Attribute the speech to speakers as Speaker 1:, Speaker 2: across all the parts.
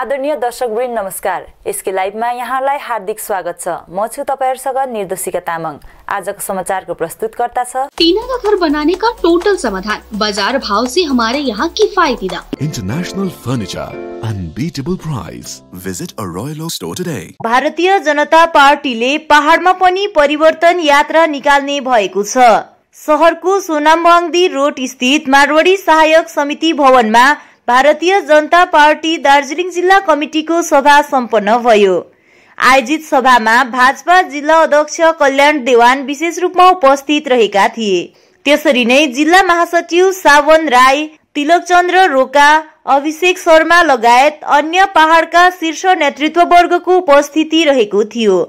Speaker 1: आदरणीय दर्शकवृन्द नमस्कार। एसके लाइभमा यहाँलाई हार्दिक स्वागत छ। म छु तपाईहरुसँग निर्देशिका तामाङ। आजको समाचारको प्रस्तुतकर्ता छ
Speaker 2: टीना का घर बनाने का टोटल समाधान, बाजार भाव से हमारे यहाँ किफायती दाम।
Speaker 3: International furniture, unbeatable price. Visit a royal store today.
Speaker 4: Bharatiya Janata पार्टीले पहाडमा पनि परिवर्तन यात्रा निकाल्ने भएको छ। शहरको सोनामबाङदी रोड स्थित मारवाडी सहायक समिति भवनमा भारतीय जनता पार्टी दार्जिलिङ जिल्ला कमिटीको सभा सम्पन्न भयो। आयोजित सभामा भाजपा जिल्ला अध्यक्ष कल्याण देवान विशेष रूपमा उपस्थित रहेका थिए। त्यसरी नै जिल्ला महासचिव सावन राई, तिलकचन्द्र रोका, अभिषेक शर्मा लगायत अन्य पहाडका शीर्ष नेतृत्ववर्गको उपस्थिति रहेको थियो।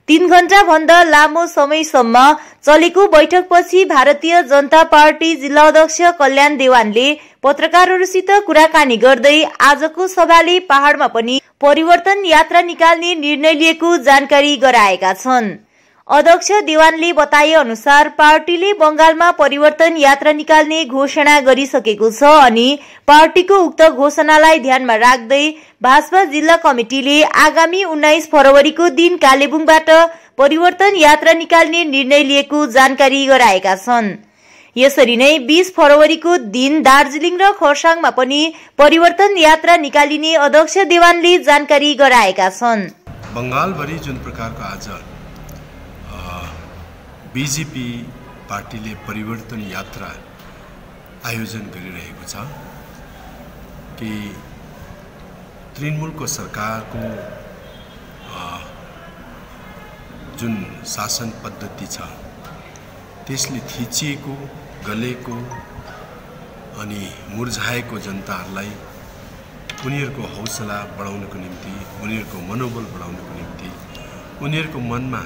Speaker 4: 3 घण्टा भन्दा लामो समयसम्म चलेको बैठकपछि भारतीय जनता पार्टी जिल्ला अध्यक्ष कल्याण देवानले पत्रकारहरूसित कुराकानी गर्दै आजको सभाले पहाडमा पनि परिवर्तन यात्रा निकाल्ने निर्णय लिएको जानकारी गराएका छन्। अध्यक्ष देवानले बताए अनुसार पार्टीले बंगालमा परिवर्तन यात्रा निकाल्ने घोषणा गरिसकेको छ अनि पार्टीको उक्त घोषणालाई ध्यानमा राख्दै भाजपा जिल्ला कमिटीले आगामी 19 फरवरीको दिन कालेबुङबाट परिवर्तन यात्रा निकाल्ने निर्णय लिएको जानकारी गराएका छन्। यसरी नै 20 फरवरीको दिन दार्जिलिङ र खरसाङमा पनि परिवर्तन यात्रा निकालिने अध्यक्ष देवानले जानकारी गराएका छन्।
Speaker 5: बंगालभरि जुन प्रकारको आज बीजेपी पार्टीले परिवर्तन यात्रा आयोजन गरिरहेको छ कि तृणमूलको सरकारको जुन शासन पद्धति छ त्यसले थिचिएको, गलेको अनि मुर्झाएको जनताहरूलाई उनीहरूको हौसला बढाउनको निम्ति, उनीहरूको मनोबल बढाउनको निम्ति, उनीहरूको मनमा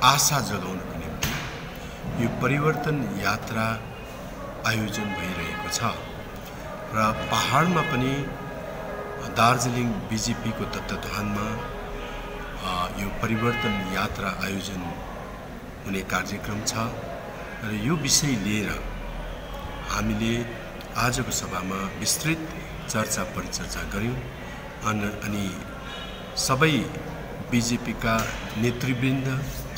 Speaker 5: आशा जगाउनको निम्ति यो परिवर्तन यात्रा आयोजन भइरहेको छ र पहाडमा पनि दार्जिलिङ बीजेपीको तत्वावधानमा यो परिवर्तन यात्रा आयोजन हुने कार्यक्रम छ र यो विषय लिएर हामीले आजको सभामा विस्तृत चर्चा परिचर्चा गर्यौं अनि सबै बीजेपीका नेतृवृन्द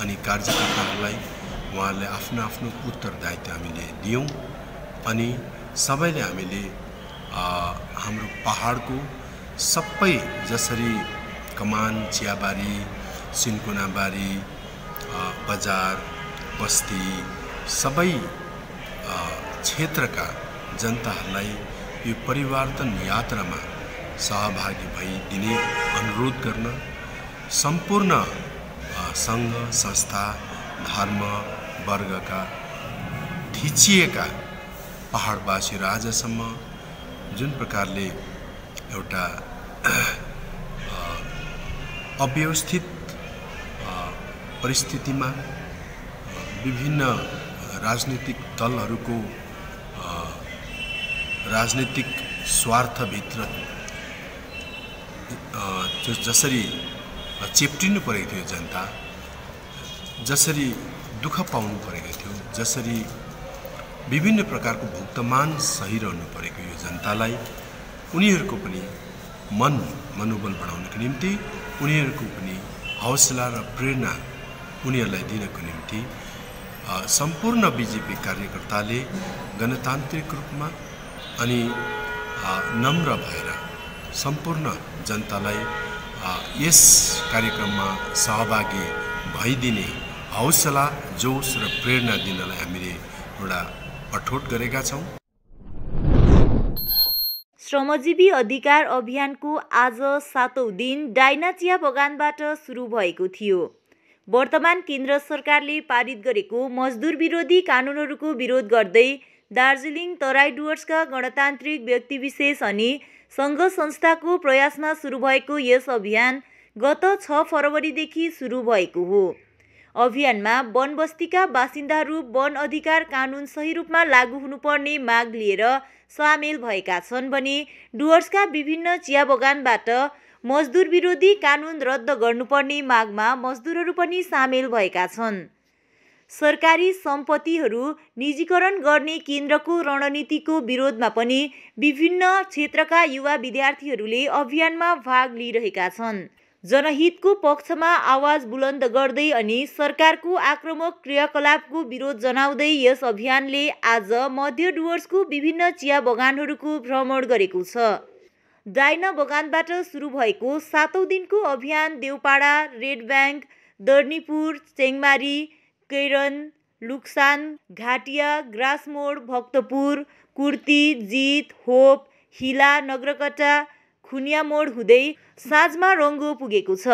Speaker 5: अनि कार्यकर्ताहरूलाई उहाँहरूले आफ्नो आफ्नो उत्तरदायित्व हामीले दियौं अनि सबैले हामीले हाम्रो पहाडको सबै जसरी कमान, चियाबारी, सिन्कोनाबारी, बजार, बस्ती सबै क्षेत्रका जनताहरूलाई यो परिवर्तन यात्रामा सहभागी भइदिने अनुरोध गर्न सम्पूर्ण संघ, संस्था, धर्म वर्गका थिचिएका पहाडवासीहरू आजसम्म जुन प्रकारले एउटा अव्यवस्थित परिस्थितिमा विभिन्न राजनीतिक दलहरूको राजनीतिक स्वार्थभित्र जसरी चेप्टिनु परेको थियो जनता, जसरी दुःख पाउनु परेको थियो, जसरी विभिन्न प्रकारको भुक्तमान सहिरहनु परेको यो जनतालाई उनीहरूको पनि मनोबल बढाउनको निम्ति, उनीहरूको पनि हौसला र प्रेरणा उनीहरूलाई दिनको निम्ति सम्पूर्ण बीजेपी कार्यकर्ताले गणतान्त्रिक रूपमा अनि नम्र भएर सम्पूर्ण जनतालाई यस कार्यक्रममा सहभागी भइदिने हौसला, जोश र प्रेरणा दिनलाई हामीले एउटा अठोट गरेका छौं।
Speaker 4: श्रमजीवी अधिकार अभियानको आज 7औं दिन डाइना चिया बगानबाट सुरु भएको थियो। वर्तमान केन्द्र सरकारले पारित गरेको मजदुर विरोधी कानुनहरूको विरोध गर्दै दार्जिलिङ तराई डुवर्सका गणतान्त्रिक व्यक्तिविशेष अनि संघ संस्थाको प्रयासमा सुरु भएको यस अभियान गत 6 फरवरीदेखि सुरु भएको हो। अभियानमा वन बस्तीका बासिन्दाहरू वन अधिकार कानुन सही रूपमा लागू हुनुपर्ने माग लिएर सामेल भएका छन् भने डुवर्सका विभिन्न चिया बगानबाट मजदुर विरोधी कानुन रद्द गर्नुपर्ने मागमा मजदुरहरू पनि सामेल भएका छन्। सरकारी सम्पत्तिहरू निजीकरण गर्ने केन्द्रको रणनीतिको विरोधमा पनि विभिन्न क्षेत्रका युवा विद्यार्थीहरूले अभियानमा भाग लिइरहेका छन्। जनहितको पक्षमा आवाज बुलन्द गर्दै अनि सरकारको आक्रामक क्रियाकलापको विरोध जनाउँदै यस अभियानले आज मध्य डुवर्सको विभिन्न चिया बगानहरूको भ्रमण गरेको छ। डाइना बगानबाट सुरु भएको 7औं दिनको अभियान देउपाडा, रेड ब्याङ्क, दर्नीपुर, चेङमारी, कैरन, लुक्सान, घाटिया, ग्रासमोड, भक्तपुर, कुर्ती, जीत, होप, हिला, नगरकट्टा, खुनिया मोड हुँदै साँझमा रङ्गो पुगेको छ।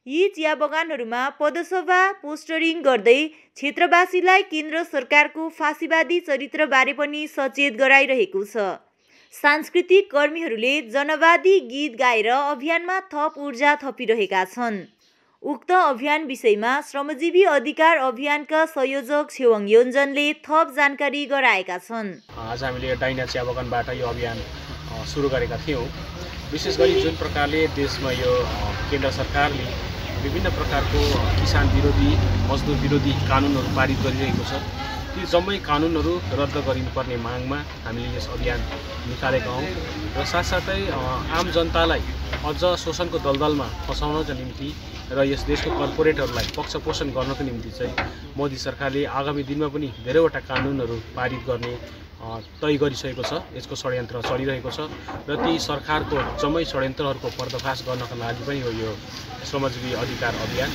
Speaker 4: यी चिया बगानहरूमा पदसभा पोस्टरिङ गर्दै क्षेत्रवासीलाई केन्द्र सरकारको फाँसीवादी चरित्रबारे पनि सचेत गराइरहेको छ। सांस्कृतिक कर्मीहरूले जनवादी गीत गाएर अभियानमा थप ऊर्जा थपिरहेका छन्। उक्त अभियान विषयमा श्रमजीवी अधिकार अभियानका संयोजक छेवाङ योन्जनले थप जानकारी गराएका छन्।
Speaker 6: आज हामीले डाइना चिया बगानबाट यो अभियान सुरु गरेका थियौँ। विशेष गरी जुन प्रकारले देशमा यो केन्द्र सरकारले विभिन्न प्रकारको किसान विरोधी, मजदुर विरोधी कानुनहरू पारित गरिरहेको छ, ती जम्मै कानुनहरू रद्द गरिनुपर्ने मागमा हामीले यस अभियान निकालेका हौँ र साथसाथै आम जनतालाई अझ शोषणको दलदलमा फसाउनका निम्ति र यस देशको कर्पोरेटहरूलाई पक्षपोषण गर्नको निम्ति चाहिँ मोदी सरकारले आगामी दिनमा पनि धेरैवटा कानुनहरू पारित गर्ने तय गरिसकेको छ। यसको षड्यन्त्र चलिरहेको छ र ती सरकारको जम्मै षड्यन्त्रहरूको पर्दाफास गर्नका लागि पनि हो यो श्रमजीवी अधिकार अभियान।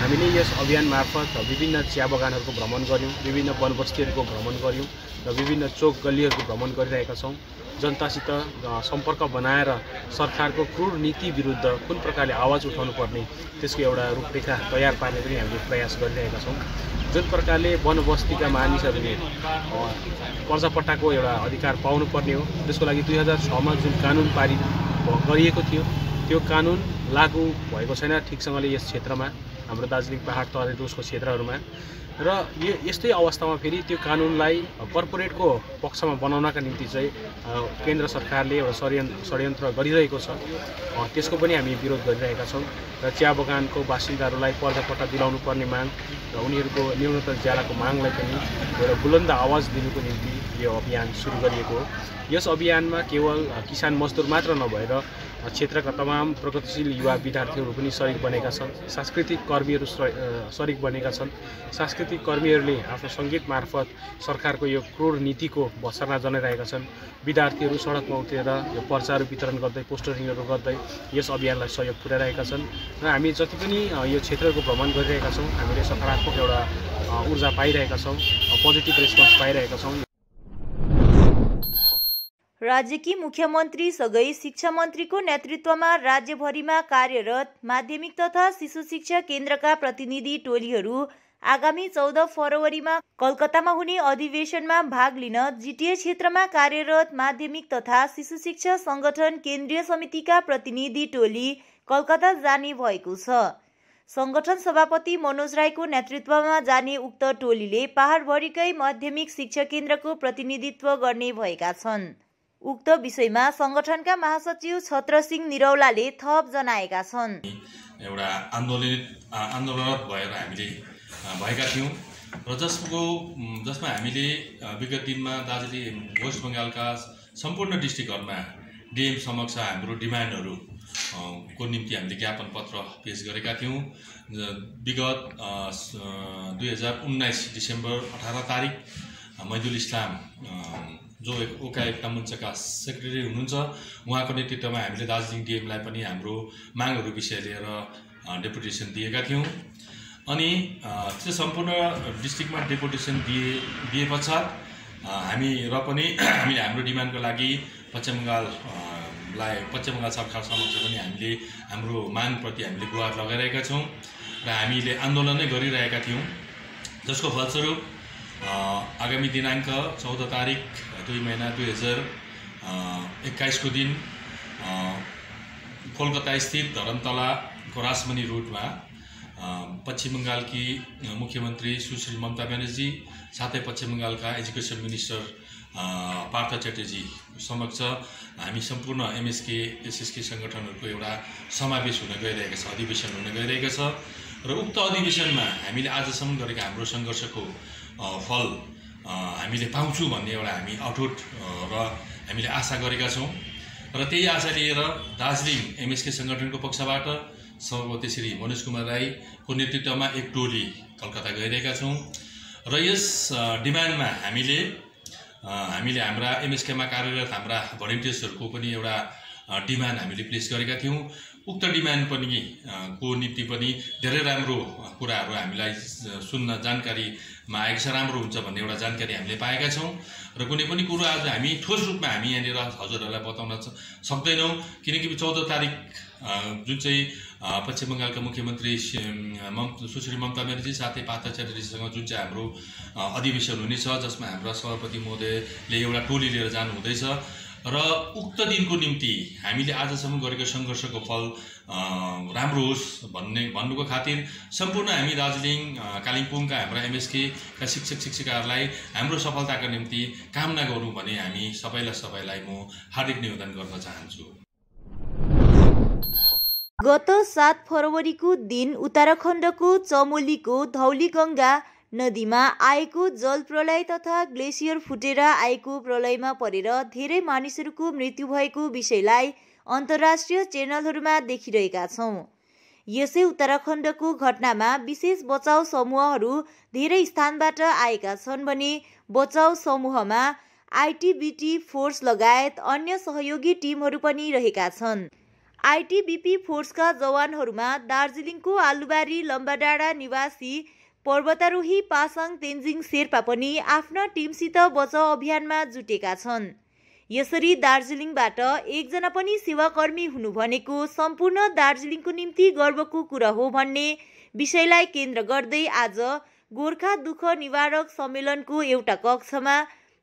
Speaker 6: हामीले यस अभियान मार्फत विभिन्न चिया बगानहरूको भ्रमण गऱ्यौँ, विभिन्न वनबस्तीहरूको भ्रमण गऱ्यौँ र विभिन्न चोक गल्लीहरूको भ्रमण गरिरहेका छौँ। जनतासित सम्पर्क बनाएर सरकारको क्रूर नीति विरुद्ध कुन प्रकारले आवाज उठाउनु पर्ने त्यसको एउटा रूपरेखा तयार पार्ने पनि हामीले प्रयास गरिरहेका छौँ। जुन प्रकारले वनबस्तीका मानिसहरूले पर्जापट्टाको एउटा अधिकार पाउनुपर्ने हो, त्यसको लागि 2006मा जुन कानुन पारित गरिएको थियो त्यो कानुन लागू भएको छैन ठिकसँगले यस क्षेत्रमा, हाम्रो दार्जिलिङ पहाड तराई डुवर्सको क्षेत्रहरूमा। र यस्तै अवस्थामा फेरि त्यो कानुनलाई कर्पोरेटको पक्षमा बनाउनका निम्ति चाहिँ केन्द्र सरकारले एउटा षड्यन्त्र गरिरहेको छ। त्यसको पनि हामी विरोध गरिरहेका छौँ र चिया बगानको बासिन्दाहरूलाई पर्जापट्टा दिलाउनु पर्ने माग र उनीहरूको न्यूनतम ज्यालाको मागलाई पनि एउटा बुलन्द आवाज दिनुको निम्ति यो अभियान सुरु गरिएको हो। यस अभियानमा केवल किसान मजदुर मात्र नभएर क्षेत्रका तमाम प्रगतिशील युवा विद्यार्थीहरू पनि सरिक बनेका छन्, सांस्कृतिक कर्मीहरू सरिक बनेका छन्। सांस्कृतिक कर्मीहरूले आफ्नो सङ्गीत मार्फत सरकारको यो क्रूर नीतिको भर्त्सना जनाइरहेका छन्। विद्यार्थीहरू सडकमा उत्रेर यो पर्चाहरू वितरण गर्दै, पोस्टरिङहरू गर्दै यस अभियानलाई सहयोग पुर्याइरहेका छन् र हामी जति पनि यो क्षेत्रको भ्रमण गरिरहेका छौँ हामीले सकारात्मक एउटा ऊर्जा पाइरहेका छौँ, पोजिटिभ रेस्पोन्स पाइरहेका छौँ।
Speaker 4: राज्यकी मुख्यमन्त्री सँगै शिक्षा मन्त्रीको नेतृत्वमा राज्यभरिमा कार्यरत माध्यमिक तथा शिशु शिक्षा केन्द्रका प्रतिनिधि टोलीहरू आगामी 14 फरवरीमा कलकत्तामा हुने अधिवेशनमा भाग लिन जिटिए क्षेत्रमा कार्यरत माध्यमिक तथा शिशु शिक्षा संगठन केन्द्रीय समितिका प्रतिनिधि टोली कलकत्ता जाने भएको छ। संगठन सभापति मनोज राईको नेतृत्वमा जाने उक्त टोलीले पहाडभरिकै माध्यमिक शिक्षा केन्द्रको प्रतिनिधित्व गर्ने भएका छन्। उक्त विषयमा संगठनका महासचिव छत्रसिंह निरौलाले थप जनाएका छन्।
Speaker 7: एउटा आन्दोलनरत भएर हामीले भएका थियौँ र जसमा हामीले विगत दिनमा दार्जिलिङ वेस्ट बङ्गालका सम्पूर्ण डिस्ट्रिक्टहरूमा डिएम समक्ष हाम्रो डिमान्डहरू को निम्ति हामीले ज्ञापन पत्र पेश गरेका थियौँ। विगत 2019 डिसेम्बर 18 तारिक मैदुल इस्लाम जो ओका एकता मञ्चका सेक्रेटरी हुनुहुन्छ उहाँको नेतृत्वमा हामीले दार्जिलिङ डिएमलाई पनि हाम्रो मागहरू विषय लिएर डेपुटेसन दिएका थियौँ। अनि त्यो सम्पूर्ण डिस्ट्रिक्टमा डेपुटेसन दिए पश्चात हामीले हाम्रो डिमान्डको लागि पश्चिम बङ्गाल सरकार समक्ष पनि हामीले हाम्रो मागप्रति हामीले गुहार लगाइरहेका छौँ र हामीले आन्दोलन नै गरिरहेका थियौँ। जसको फलस्वरूप आगामी दिनाङ्क 14 तारिक 2 महिना 2021 को दिन कोलकाता स्थित धरमतलाको राजमणि रोडमा पश्चिम बङ्गालकी मुख्यमन्त्री सुश्री ममता ब्यानर्जी साथै पश्चिम बङ्गालका एजुकेसन मिनिस्टर पार्थ च्याटर्जी समक्ष हामी सम्पूर्ण एमएसके एसएसके सङ्गठनहरूको एउटा समावेश हुन गइरहेको छ, अधिवेशन हुन गइरहेको छ र उक्त अधिवेशनमा हामीले आजसम्म गरेका हाम्रो सङ्घर्षको फल हामीले पाउँछौँ भन्ने एउटा हामी अटुट र हामीले आशा गरेका छौँ। र त्यही आशा लिएर दार्जिलिङ एमएसके सङ्गठनको पक्षबाट सभापति श्री मनोज कुमार राईको नेतृत्वमा एक टोली कलकत्ता गइरहेका छौँ र यस डिमान्डमा हामीले हाम्रा एमएसकेमा कार्यरत हाम्रा भलिन्टियर्सहरूको पनि एउटा डिमान्ड हामीले प्लेस गरेका थियौँ। उक्त डिमान्ड पनि को निम्ति पनि धेरै राम्रो कुराहरू हामीलाई सुन्न जानकारीमा आएको छ, राम्रो हुन्छ भन्ने एउटा जानकारी हामीले पाएका छौँ र कुनै पनि कुरो आज हामी ठोस रूपमा हामी यहाँनिर हजुरहरूलाई बताउन सक्दैनौँ, किनकि 14 तारिक जुन चाहिँ पश्चिम बङ्गालका मुख्यमन्त्री सुश्री ममता ब्यानर्जी साथै पार्थ च्याटर्जीसँग जुन चाहिँ हाम्रो अधिवेशन हुनेछ, जसमा हाम्रा सभापति महोदयले एउटा टोली लिएर जानुहुँदैछ र उक्त दिनको निम्ति हामीले आजसम्म गरेको सङ्घर्षको फल राम्रो होस् भन्नुको खातिर सम्पूर्ण हामी दार्जिलिङ कालिम्पोङका हाम्रा एमएसकेका शिक्षक शिक्षिकाहरूलाई हाम्रो सफलताका निम्ति कामना गरौँ भने हामी सबैलाई म हार्दिक निवेदन गर्न चाहन्छु।
Speaker 4: गत 7 फरवरीको दिन उत्तराखण्डको चमोलीको धौलीगङ्गा नदीमा आएको जल प्रलय तथा ग्लेसियर फुटेर आएको प्रलयमा परेर धेरै मानिसहरूको मृत्यु भएको विषयलाई अन्तर्राष्ट्रिय च्यानलहरूमा देखिरहेका छौँ। यसै उत्तराखण्डको घटनामा विशेष बचाउ समूहहरू धेरै स्थानबाट आएका छन् भने बचाउ समूहमा आइटिबिटी फोर्स लगायत अन्य सहयोगी टिमहरू पनि रहेका छन्। आइटिबिपी फोर्सका जवानहरूमा दार्जिलिङको आलुबारी लम्बाडाँडा निवासी पर्वतारोही पासाङ तेन्जिङ शेर्पा पनि आफ्ना टिमसित बचाउ अभियानमा जुटेका छन्। यसरी दार्जिलिङबाट एकजना पनि सेवाकर्मी हुनु भनेको सम्पूर्ण दार्जिलिङको निम्ति गर्वको कुरा हो भन्ने विषयलाई केन्द्र गर्दै आज गोर्खा दुःख निवारक सम्मेलनको एउटा कक्षमा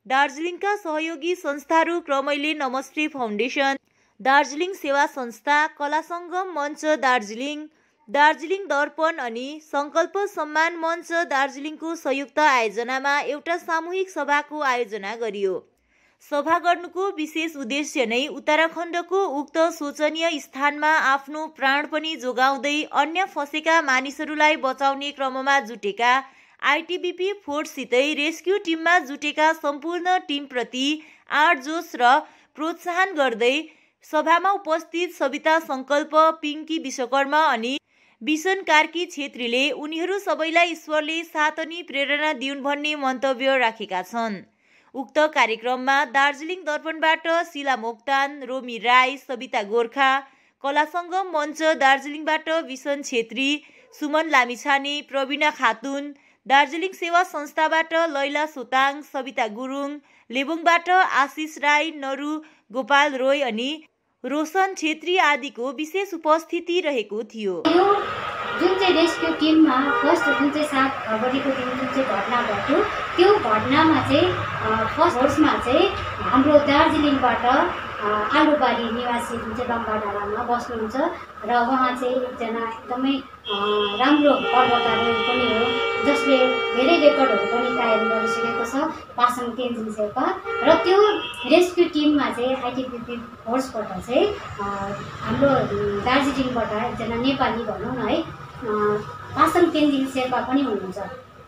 Speaker 4: दार्जिलिङका सहयोगी संस्थाहरू क्रमैले नमस्ते फाउन्डेसन, दार्जिलिङ सेवा संस्था, कला सङ्गम मञ्च दार्जिलिङ दर्पण अनि सङ्कल्प सम्मान मञ्च दार्जिलिङको संयुक्त आयोजनामा एउटा सामूहिक सभाको आयोजना गरियो। सभा गर्नुको विशेष उद्देश्य नै उत्तराखण्डको उक्त शोचनीय स्थानमा आफ्नो प्राण पनि जोगाउँदै अन्य फँसेका मानिसहरूलाई बचाउने क्रममा जुटेका आइटिबिपी फोर्ससितै रेस्क्यु टिममा जुटेका सम्पूर्ण टिमप्रति आँट जोस र प्रोत्साहन गर्दै सभामा उपस्थित सविता सङ्कल्प, पिङ्की विश्वकर्मा अनि बिसन कार्की छेत्रीले उनीहरू सबैलाई ईश्वरले साथ अनि प्रेरणा दिउन् भन्ने मन्तव्य राखेका छन्। उक्त कार्यक्रममा दार्जिलिङ दर्पणबाट शिला मोक्तान, रोमी राई, सविता गोर्खा, कला सङ्गम मञ्च दार्जिलिङबाट बिसन छेत्री, सुमन लामिछाने, प्रवीणा खातुन, दार्जिलिङ सेवा संस्थाबाट लैला सोताङ, सविता गुरुङ, लेबुङबाट आशिष राई, नरु गोपाल रोय अनि रोशन छेत्री आदिको विशेष उपस्थिति रहेको थियो।
Speaker 8: जुन चाहिँ रेस्क्यु टिममा फर्स्ट जुन चाहिँ 7 फरवरीको दिन जुन चाहिँ घटना घट्यो, त्यो घटनामा चाहिँ फर्स्ट फोर्समा चाहिँ हाम्रो दार्जिलिङबाट आलुबारी निवासी जुन चाहिँ लम्बाडाँडामा बस्नुहुन्छ र उहाँ चाहिँ एकजना एकदमै राम्रो पर्वतारोही पनि हो, जसले धेरै रेकर्डहरू पनि कायम गरिसकेको छ, पासाङ तेन्जिङ शेर्पा। र त्यो रेस्क्यु टिममा चाहिँ आइटिबिपी फोर्सबाट चाहिँ हाम्रो दार्जिलिङबाट एकजना नेपाली भनौँ न है, पासाङ तेन्जिङ शेर्पा पनि हुनुहुन्छ।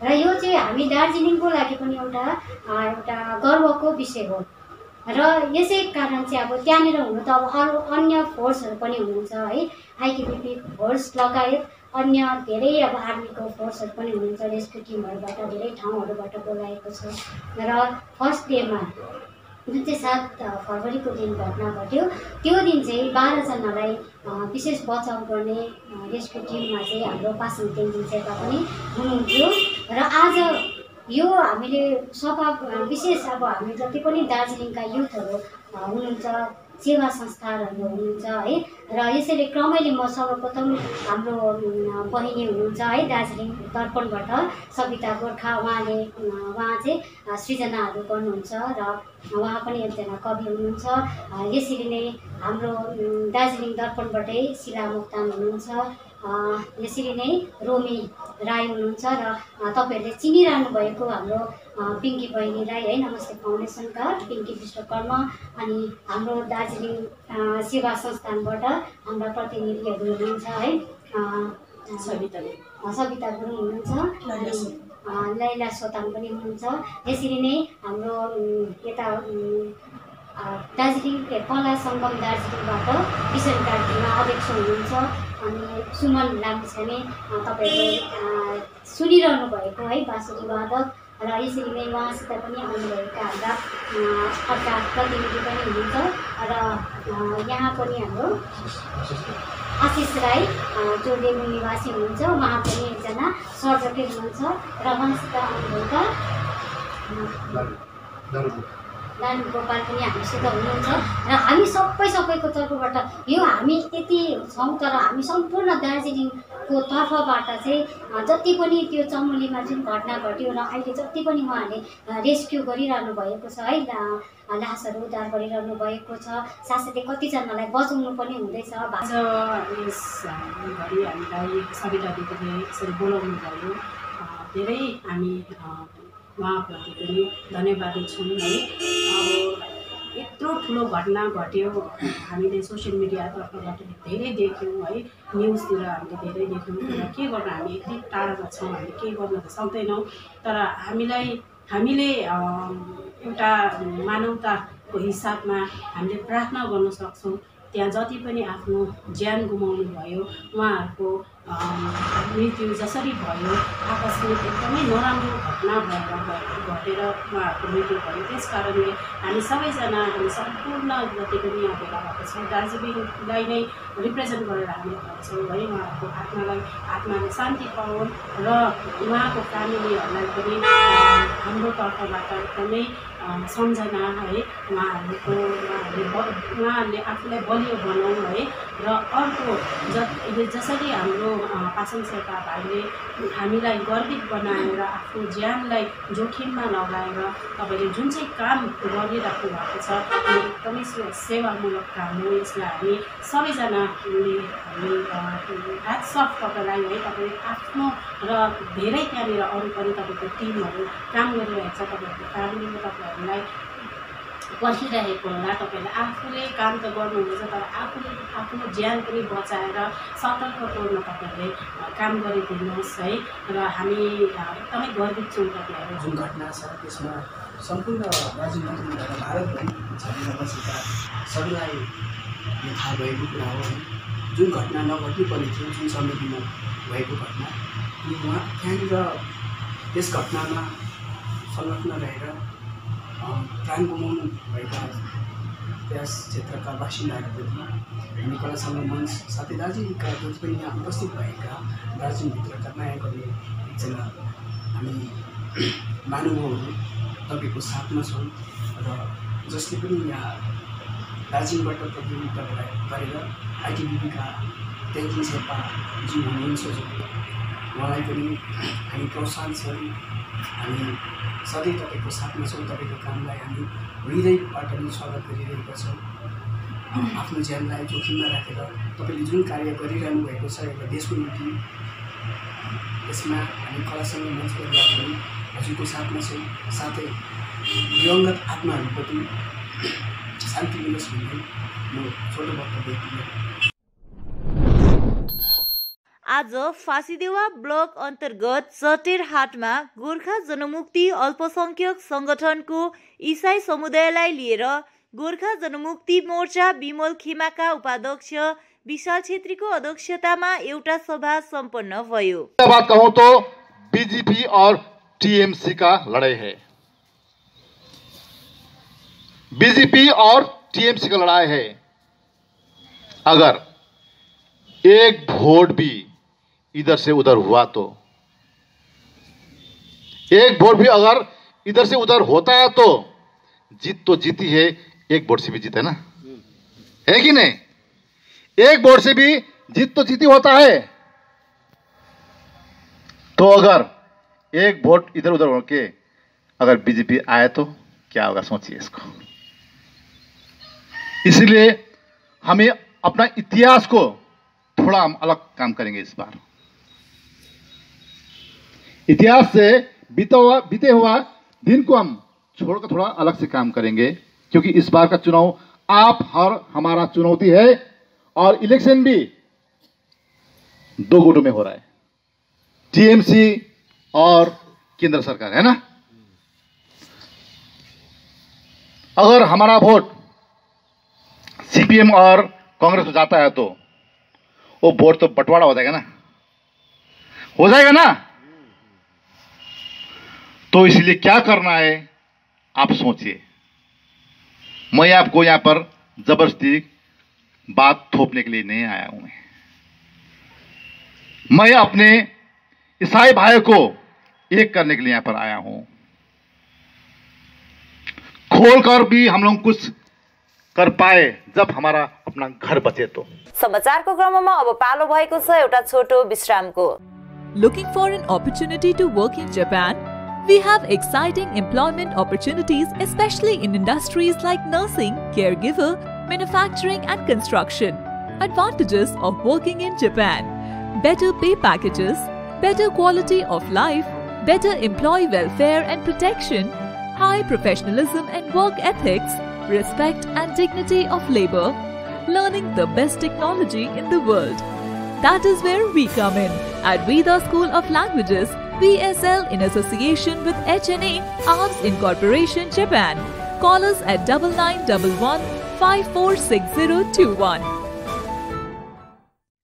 Speaker 8: र यो चाहिँ हामी दार्जिलिङको लागि पनि एउटा गर्वको विषय हो। र यसै कारण चाहिँ अब त्यहाँनिर हुनु त अब अरू अन्य फोर्सहरू पनि हुनुहुन्छ है, आइटिबिपी फोर्स लगायत अन्य धेरै अब आर्मीको फोर्सहरू पनि हुनुहुन्छ, रेस्क्यु टिमहरूबाट धेरै ठाउँहरूबाट बोलाएको छ। र फर्स्ट डेमा जुन चाहिँ 7 फरवरीको दिन घटना घट्यो, त्यो दिन चाहिँ 12 जनालाई विशेष बचाउ गर्ने रेस्क्यु टिममा चाहिँ हाम्रो पासाङ तेन्जिङ शेर्पा पनि हुनुहुन्थ्यो। र आज यो हामीले सभा विशेष अब हामी जति पनि दार्जिलिङका युथहरू हुनुहुन्छ, सेवा संस्थाहरू हुनुहुन्छ है, र यसैले क्रमैले म सर्वप्रथम हाम्रो बहिनी हुनुहुन्छ है दार्जिलिङ दर्पणबाट सविता गोर्खा, उहाँ चाहिँ सृजनाहरू गर्नुहुन्छ र उहाँ पनि एकजना कवि हुनुहुन्छ। यसरी नै हाम्रो दार्जिलिङ दर्पणबाटै शिला मोक्तान हुनुहुन्छ, यसरी नै रोमी राई हुनुहुन्छ र तपाईँहरूले चिनिरहनु भएको हाम्रो पिङ्की बहिनीलाई है, नमस्ते फाउन्डेसनका पिङ्की विश्वकर्मा, अनि हाम्रो दार्जिलिङ सेवा संस्थानबाट हाम्रा प्रतिनिधिहरू हुनुहुन्छ है, सविता गुरुङ हुनुहुन्छ, लैला सोताङ पनि हुनुहुन्छ। यसरी नै हाम्रो यता दार्जिलिङ कला सङ्गम दार्जिलिङबाट किशन कार्कीमा अध्यक्ष हुनुहुन्छ। अनि सुमन लामिछाने तपाईँहरूले सुनिरहनु भएको है बाँसुरी वादक, र यसरी नै उहाँसित पनि आउनुभएका हाम्रा अर्का प्रतिनिधि पनि हुनुहुन्छ। र यहाँ पनि हाम्रो आशिष राई जो डेमु निवासी हुनुहुन्छ, उहाँ पनि एकजना सर्जकै हुनुहुन्छ। र उहाँसित आउनुभएका नानी गोपाल पनि हामीसित हुनुहुन्छ। र हामी सबैको तर्फबाट यो हामी यति छौँ, तर हामी सम्पूर्ण दार्जिलिङको तर्फबाट चाहिँ जति पनि त्यो चमोलीमा जुन घटना घट्यो र अहिले जति पनि उहाँहरूले रेस्क्यु गरिरहनु भएको छ है, लासहरू उद्धार गरिरहनु भएको छ, साथसाथै कतिजनालाई बचाउनु पनि हुँदैछ।
Speaker 9: आज यस घडी हामीलाई सविता दिदीले यसरी बोलाउनु भयो, धेरै हामी उहाँप्रति पनि धन्यवादी छौँ है। अब यत्रो ठुलो घटना घट्यो, हामीले सोसियल मिडियातर्फबाट धेरै देख्यौँ है, न्युजतिर हामीले धेरै देख्यौँ। तर के गर्न, हामी यति टाढामा छौँ, हामी केही गर्न त सक्दैनौँ। तर हामीले एउटा मानवताको हिसाबमा हामीले प्रार्थना गर्न सक्छौँ। त्यहाँ जति पनि आफ्नो ज्यान गुमाउनु भयो, उहाँहरूको मृत्यु जसरी भयो, आकस्मिक एकदमै नराम्रो घटना घटेर उहाँहरूको मृत्यु भयो। त्यस कारणले हामी सबैजना, हामी सम्पूर्ण जति पनि यहाँ भेला भएको छौँ, दार्जिलिङलाई नै रिप्रेजेन्ट गरेर हामी भन्छौँ है। उहाँहरूको आत्माले शान्ति पाउन् र उहाँको फ्यामिलीहरूलाई पनि हाम्रो तर्फबाट एकदमै सम्झना है। उहाँहरूले आफूलाई बलियो बनाउँ है। र अर्को जसरी हाम्रो पासाङ शेर्पा भाइले हामीलाई गर्वित बनाएर आफ्नो ज्यानलाई जोखिममा लगाएर तपाईँले जुन चाहिँ काम गरिराख्नु भएको छ, यो एकदमै सेवामूलक काम हो। यसलाई हामी सबैजनाले ह्याट्स अफ तपाईँलाई है। तपाईँ आफ्नो र धेरै त्यहाँनिर अरू पनि तपाईँको टिमहरू काम गरिरहेको छ, तपाईँहरूको फ्यामिलीले तपाईँहरूलाई पर्खिरहेको होला। तपाईँले आफूले काम त गर्नुहुँदैछ, तर आफूले आफ्नो ज्यान पनि बचाएर सतर्कपूर्ण तपाईँहरूले काम गरिदिनुहोस् है। र हामी एकदमै गर्वित छौँ तपाईँहरू।
Speaker 10: जुन घटना छ त्यसमा सम्पूर्ण दार्जिलिङ भारतभरि छरेर बसेका सबैलाई यो थाहा भएको कुरा हो। जुन घटना नघट्नु पर्ने थियो, जुन समयमा भएको घटना, अनि उहाँ त्यहाँनिर त्यस घटनामा संलग्न रहेर प्राण गुमाउनु भएका त्यस क्षेत्रका बासिन्दाहरूप्रति हामी कला सङ्गम मञ्च साथै दार्जिलिङका जति पनि यहाँ उपस्थित भएका दार्जिलिङभित्रका माया गर्ने एकजना हामी महानुभावहरू तपाईँको साथमा छौँ। र जसले पनि यहाँ दार्जिलिङबाट प्रतिनिधित्व गरेर आइटिबिपीका तेन्जिङ शेर्पाजी हुनुहुन्छ, जो उहाँलाई पनि हामी प्रोत्साहन छौँ। हामी सधैँ तपाईँको साथमा छौँ। तपाईँको कामलाई हामी हृदयबाट पनि स्वागत गरिरहेका छौँ। आफ्नो ज्यानलाई जोखिममा राखेर तपाईँले जुन कार्य गरिरहनु भएको छ एउटा देशको निम्ति, यसमा हामी कला सङ्गम मञ्चको पनि हजुरको साथमा छौँ। साथै दिवंगत आत्माहरूप्रति शान्ति मिलोस् भन्दै म छोटो वक्तव्य दिन्छु।
Speaker 4: आज फाँसीदेवा ब्लक अन्तर्गत चटेरहाटमा गोर्खा जनमुक्ति अल्पसंख्यक संगठनको इसाई समुदायलाई लिएर गोर्खा जनमुक्ति मोर्चा विमल खेमाका उपाध्यक्ष विशाल छेत्रीको अध्यक्षतामा एउटा सभा सम्पन्न भयो।
Speaker 11: बात कहूं तो बीजेपी और टीएमसी का लड़ाई है। बीजेपी और टीएमसी का लड़ाई है। अगर एक वोट भी इधर से उधर हुआ तो, एक वोट भी अगर इधर से उधर होता है तो जीत तो जीती है, एक वोट से भी जीते ना, है कि नहीं? एक वोट से भी जीत तो जीती होता है। तो अगर एक वोट इधर उधर होके अगर बीजेपी आए तो क्या होगा, सोचिए इसको। इसलिए हमें अपना इतिहास को थोड़ा हम अलग काम करेंगे इस बार। इतिहास से बीते हुआ दिन को हम छोड़कर थोड़ा अलग से काम करेंगे, क्योंकि इस बार का चुनाव आप हर हमारा चुनौती है और इलेक्शन भी दो गुटों में हो रहा है, टीएमसी और केंद्र सरकार, है ना। अगर हमारा वोट सीपीएम और कांग्रेस को जाता है तो वो वोट तो बंटवारा हो जाएगा ना, हो जाएगा ना। तो इसलिए क्या करना है आप सोचिए। मैं आपको यहां पर जबरदस्ती बात थोपने के लिए नहीं आया हूं। मैं अपने ईसाई भाइयों को एक करने के लिए यहां पर आया हूं। खोलकर भी हम लोग कुछ कर पाए जब हमारा अपना घर बचे तो।
Speaker 1: समाचारको क्रममा अब पालो भएको छ एउटा छोटो विश्रामको।
Speaker 12: Looking for an opportunity to work in Japan? We have exciting employment opportunities, especially in industries like nursing, caregiver, manufacturing and construction. Advantages of working in Japan: better pay packages, better quality of life, better employee welfare and protection, high professionalism and work ethics, respect and dignity of labor, learning the best technology in the world. That is where we come in at Veda School of Languages, VSL, in association with HNA Arms Incorporation, Japan. Call us at 9911 546021.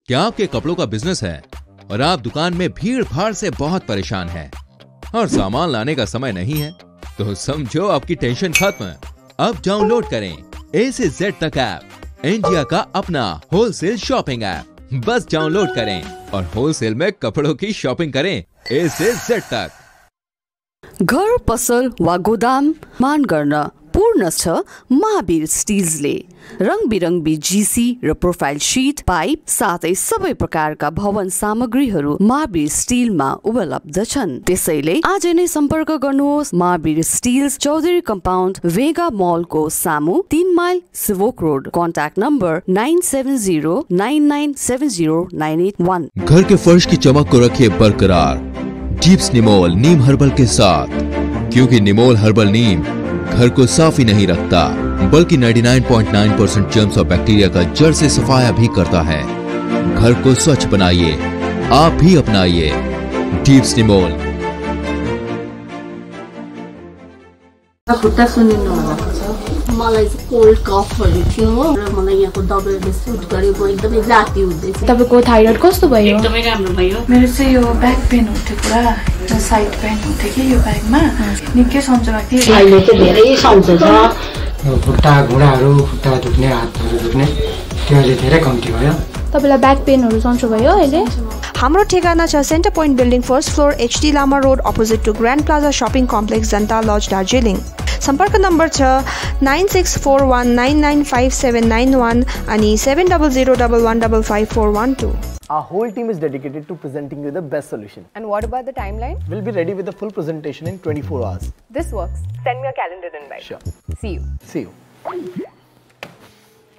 Speaker 13: क्या आपके कपड़ों का business है और आप दुकान में भीड़ भाड़ से बहुत परेशान हैं और सामान लाने का समय नहीं है? तो समझो आपकी टेंशन खत्म। अब डाउनलोड करें A से Z तक ऐप, इंडिया का अपना होलसेल शॉपिंग ऐप। बस डाउनलोड करें और होलसेल में कपड़ों की शॉपिंग करें A से Z तक।
Speaker 14: घर, पसल वा गोदाम मान गर्न पूर्ण छ महावीर स्टिल्सले। रङबिरङ्गी जीसी र प्रोफाइल शीट, पाइप साथै सबै प्रकारका भवन सामग्रीहरू महावीर स्टिलमा उपलब्ध छन्। त्यसैले आज नै सम्पर्क गर्नुहोस्। महावीर स्टिल्स, चौधरी कम्पाउन्ड, वेगा मलको सामु, 3 mile Sevoke road. Contact number 9709970981।
Speaker 13: घर के फर्श की चमक को रखिए बरकरार डीप्स निमोल नीम हर्बल के साथ, क्योंकि निमोल हर्बल नीम घर को साफ ही नहीं रखता बल्कि 99.9% जर्म्स और बैक्टीरिया का जड़ से सफाया भी करता है। घर को स्वच्छ बनाइए, आप भी अपनाइए डीप्स निमोल।
Speaker 9: खुट्टा सुनिनु भएको छ, मलाई चाहिँ कोल्ड कफहरू थियो र मलाई यहाँको दबाईले सुट गर्यो। म एकदमै जाती हुँदैछ।
Speaker 15: तपाईको थाइरोइड कस्तो भयो?
Speaker 9: एकदमै राम्रो भयो।
Speaker 15: मेरो चाहिँ यो ब्याक पेन उठ्यो पुरा, साइड पेन उठ्यो कि यो ब्याकमा निकै सन्चो भएको थियो।
Speaker 9: अहिले चाहिँ धेरै सन्चो छ।
Speaker 16: खुट्टा घुँडाहरू, खुट्टा दुख्ने, हातहरू दुख्ने त्यो अहिले धेरै कम्ती भयो।
Speaker 15: तपाईलाई ब्याक पेनहरू सन्चो भयो अहिले?
Speaker 17: हाम्रो ठेगाना छ centre point building, first floor, HD Lama road, opposite to grand plaza shopping complex, Janata lodge, Darjeeling. सम्पर्क नम्बर छ 9641995791 अनि 7001115412।
Speaker 18: Our whole team is dedicated to presenting you the best solution.
Speaker 19: And what about the timeline?
Speaker 18: We'll be ready with the full presentation in 24 hours.
Speaker 19: This works. Send me a calendar invite.
Speaker 18: Sure.
Speaker 19: See you.
Speaker 18: See you.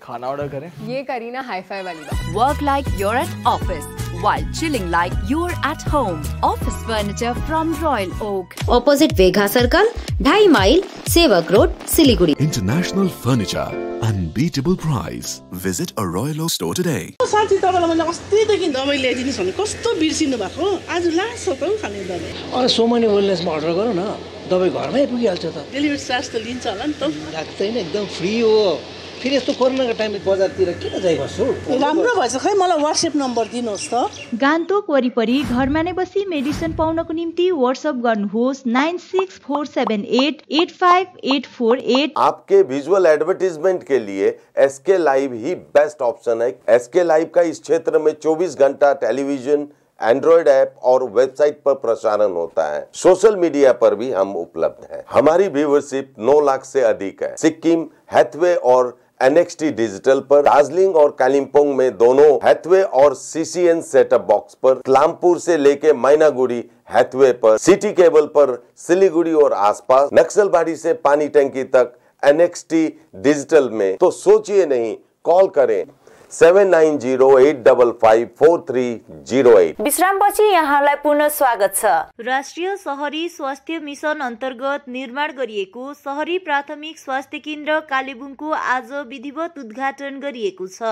Speaker 18: खाना order करें?
Speaker 19: ये Kareena hi-fi वाली बात।
Speaker 20: Work like you're at office while chilling like you're at home. Office furniture from Royal Oak.
Speaker 21: Opposite Vega Circle, 2.5 mile, Sevak Road, Siliguri.
Speaker 3: International furniture, unbeatable price. Visit a Royal Oak store today.
Speaker 22: साथी तपाईलाई मैले अस्तिदेखि दबाई ल्याइदिनुस् भने कस्तो बिर्सिनु भएको? आज लास्ट छ त खाने दबाई।
Speaker 10: अरे so many वेलनेसमा अर्डर गरौ न, दबाई घरमै पुगिहाल्छ त।
Speaker 22: डेलिभरी चार्ज त लिन्छ होला नि त?
Speaker 10: लाग्दैन, एकदम फ्री हो। फेरि यस्तो कोरोनाको टाइममा बजारतिर किन जाइबस्छु?
Speaker 22: राम्रो भएछ, खै मलाई WhatsApp नम्बर दिनुहोस् त।
Speaker 4: गान्तोक वरिपरि घरमा नै बसी मेडिसिन पाउनको निम्ति व्हाट्सएप गर्नुहोस् 9647885848।
Speaker 23: आपके विजुअल एडवर्टाइजमेंट के लिए SK लाइव ही बेस्ट ऑप्शन है। SK लाइव का इस क्षेत्र में 24 घंटा टेलीविजन, एंड्रॉइड ऐप और वेबसाइट पर प्रसारण होता है। सोशल मीडिया पर भी हम उपलब्ध हैं। हमारी व्यूवरशिप 9 लाख से अधिक है। सिक्किम, हैथवे और NXT डिजिटल पर, दार्जिलिंग और कालिम्पोंग में दोनों हैथवे और CCN सेटअप बॉक्स पर, क्लामपुर से लेके मैनागुड़ी हैथवे पर, सिटी केबल पर सिलीगुड़ी और आसपास, नक्सलबाड़ी से पानी टंकी तक NXT डिजिटल में। तो सोचिए नहीं, कॉल करें 7908554308।
Speaker 1: विश्रामपछि यहाँलाई पुनः स्वागत छ।
Speaker 4: राष्ट्रिय शहरी स्वास्थ्य मिशन अन्तर्गत निर्माण गरिएको शहरी प्राथमिक स्वास्थ्य केन्द्र कालेबुङको आज विधिवत उद्घाटन गरिएको छ।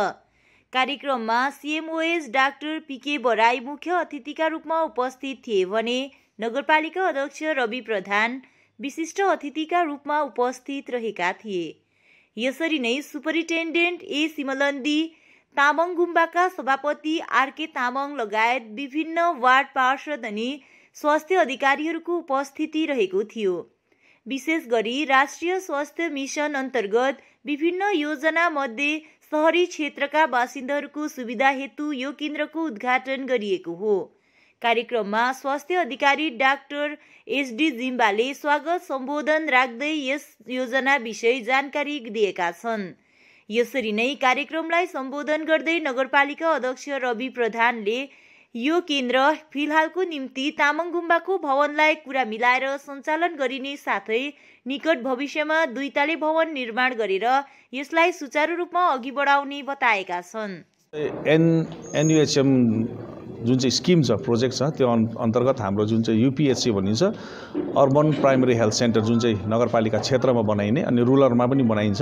Speaker 4: कार्यक्रममा CMOS डाक्टर PK बराई मुख्य अतिथिका रूपमा उपस्थित थिए भने नगरपालिका अध्यक्ष रवि प्रधान विशिष्ट अतिथिका रूपमा उपस्थित रहेका थिए। यसरी नै सुपरिन्टेन्डेन्ट A सिमलन्दी, तामाङ गुम्बाका सभापति RK तामाङ लगायत विभिन्न वार्ड पार्षद अनि स्वास्थ्य अधिकारीहरूको उपस्थिति रहेको थियो। विशेष गरी राष्ट्रिय स्वास्थ्य मिशन अन्तर्गत विभिन्न योजना मध्ये शहरी क्षेत्रका बासिन्दाहरूको सुविधा हेतु यो केन्द्रको उद्घाटन गरिएको हो। कार्यक्रममा स्वास्थ्य अधिकारी डाक्टर SD जिम्बाले स्वागत सम्बोधन राख्दै यस योजना विषय जानकारी दिएका छन्। यसरी नै कार्यक्रमलाई सम्बोधन गर्दै नगरपालिका अध्यक्ष रवि प्रधानले यो केन्द्र फिलहालको निम्ति तामाङ गुम्बाको भवनलाई कुरा मिलाएर सञ्चालन गरिने साथै निकट भविष्यमा 2 तले भवन निर्माण गरेर यसलाई सुचारू रूपमा अघि बढाउने बताएका छन्।
Speaker 2: NUHM जुन चाहिँ स्किम छ, प्रोजेक्ट छ, त्यो अन्तर्गत हाम्रो जुन चाहिँ UPHC भनिन्छ, अर्बन प्राइमेरी हेल्थ सेन्टर, जुन चाहिँ नगरपालिका क्षेत्रमा बनाइने अनि रुरलमा पनि बनाइन्छ।